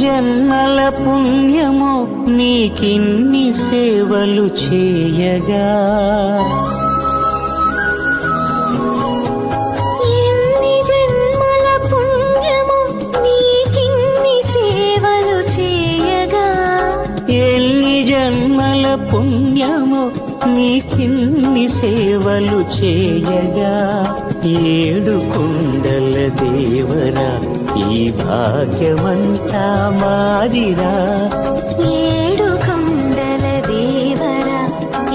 జన్మల పుణ్యమో నీకిన్ని సేవలు చేయగా, ఎన్ని జన్మల పుణ్యమో నీకిన్ని సేవలు చేయగా, ఎన్ని జన్మల పుణ్యమో నీకిన్ని సేవలు చేయగా, ఏడు కొండల దేవరా ఈ భాగ్యమంతా మాదిరా, ఏడు కొండల దేవరా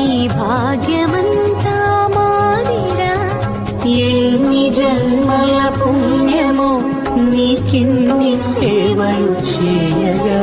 ఈ భాగ్యమంతా మాదిరా, ఎన్ని జన్మల పుణ్యమో నీకిన్ని సేవలు చేయగా.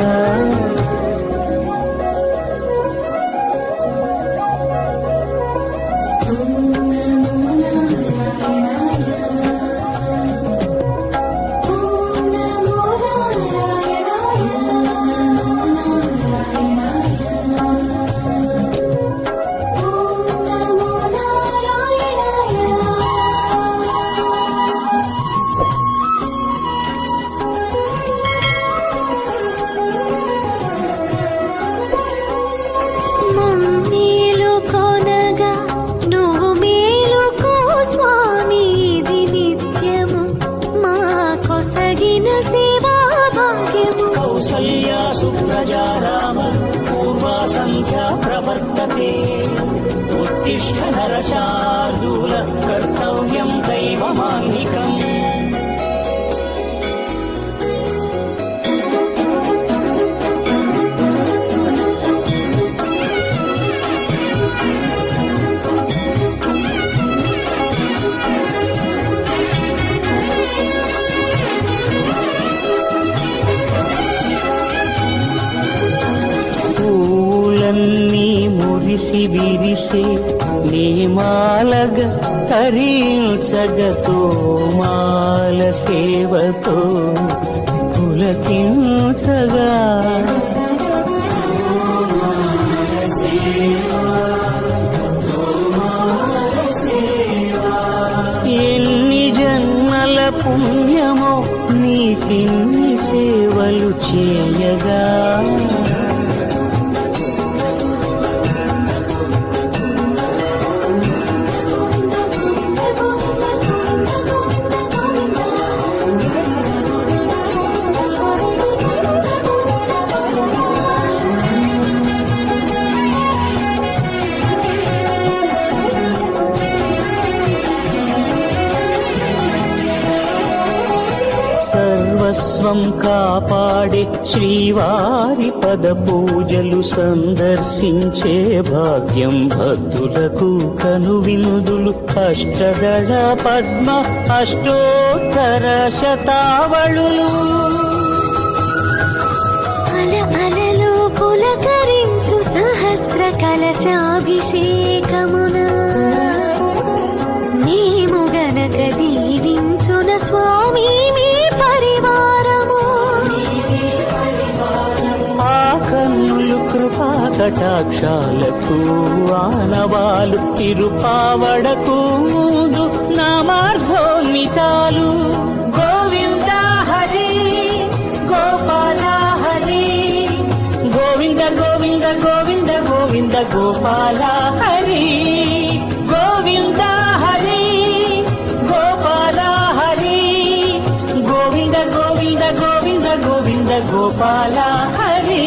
సుప్రజారామ పూర్వా సంధ్యా ప్రవర్తతే, ఉత్తిష్ఠ నరశార్దూల కర్తవ్యం దైవమాన్నికం. పూలన్నీ మురిసి విరిసే నీమాలగ తరించగతో మాల సేవతో పులకించగా, ఎన్ని జన్మల పుణ్యమో నీకిన్ని సేవలు చేయగా, సర్వస్వం కాపాడే శ్రీవారి పద పూజలు సందర్శించే భాగ్యం భక్తులకు కనువినుదులు, అష్టదళ పద్మ అష్టోత్తర శతావళులు, అలలు పులకరించు సహస్ర కలశాభిషేకమున మేము గనక దీవించున స్వామి మీ పరివారము, ఆ కన్నులు కృపా కటాక్షాలకు ఆనవాలు, తిరుపావడకు ముందు నామార్థోన్మితాలు. గోవింద హరి గోపాల హరి, గోవింద గోవింద గోవింద గోవింద గోపాల హరి, గోవింద హరి గోపాల హరి, గోవింద గోవింద గోవింద గోవింద గోపాల హరి.